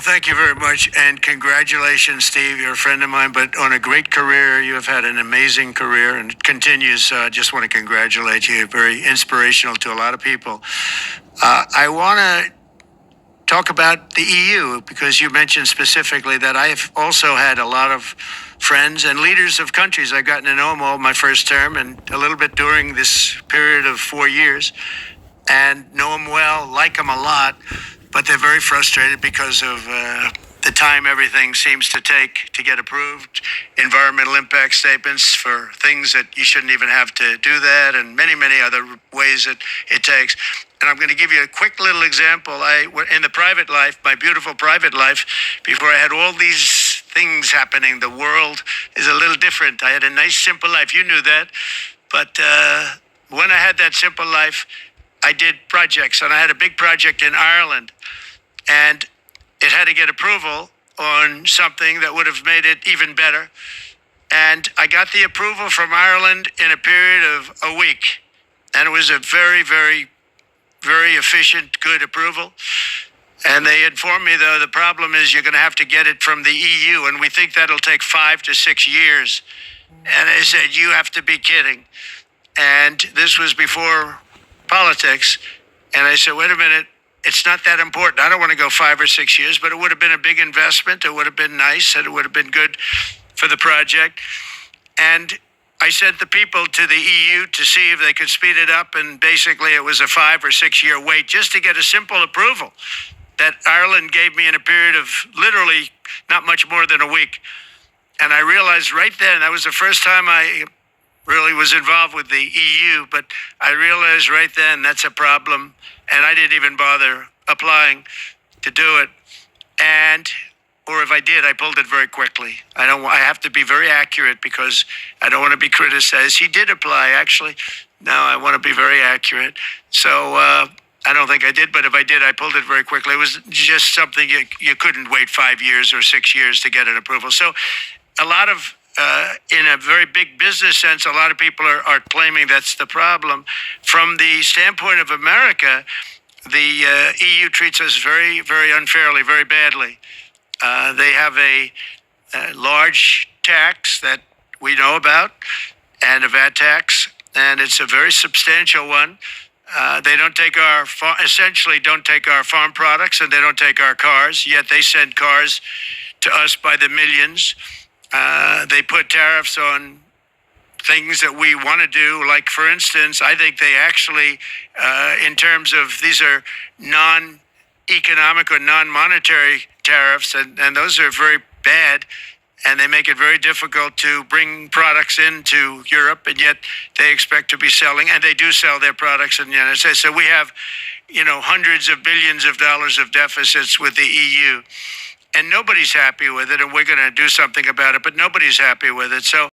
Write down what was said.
thank you very much, and congratulations, Steve. You're a friend of mine, but on a great career. You have had an amazing career, and it continues. Just want to congratulate you. Very inspirational to a lot of people. I want to talk about the EU because you mentioned specifically that I've also had a lot of friends and leaders of countries. I've gotten to know them all my first term and a little bit during this period of 4 years, and know them well, like them a lot, but they're very frustrated because of the time everything seems to take to get approved, environmental impact statements for things that you shouldn't even have to do that, and many, many other ways that it takes. And I'm going to give you a quick little example. In the private life, my beautiful private life, before I had all these things happening, the world is a little different. I had a nice, simple life. You knew that. But when I had that simple life, I did projects, and I had a big project in Ireland, and it had to get approval on something that would have made it even better. And I got the approval from Ireland in a period of a week, and it was a very, very, very efficient, good approval. And they informed me, though, the problem is you're going to have to get it from the EU, and we think that'll take 5 to 6 years. And I said, you have to be kidding. And this was before politics. And I said, wait a minute, it's not that important. I don't want to go 5 or 6 years, but it would have been a big investment. It would have been nice, and it would have been good for the project. And I sent the people to the EU to see if they could speed it up. And basically it was a 5 or 6 year wait just to get a simple approval that Ireland gave me in a period of literally not much more than a week. And I realized right then, that was the first time I really was involved with the EU, but I realized right then that's a problem, and I didn't even bother applying to do it. Or if I did, I pulled it very quickly. I have to be very accurate because I don't want to be criticized. He did apply, actually. No, I want to be very accurate. So I don't think I did, but if I did, I pulled it very quickly. It was just something you couldn't wait 5 years or 6 years to get an approval. So a lot of in a very big business sense, a lot of people are claiming that's the problem. From the standpoint of America, the EU treats us very, very unfairly, very badly. They have a large tax that we know about, and a VAT tax, and it's a very substantial one. They don't take essentially don't take our farm products, and they don't take our cars, yet they send cars to us by the millions. They put tariffs on things that we want to do. Like, for instance, I think they actually, in terms of, these are non-economic or non-monetary tariffs, and those are very bad, and they make it very difficult to bring products into Europe, and yet they expect to be selling, and they do sell their products in the United States. So we have, hundreds of billions of dollars of deficits with the EU. And nobody's happy with it, and we're going to do something about it, but nobody's happy with it. So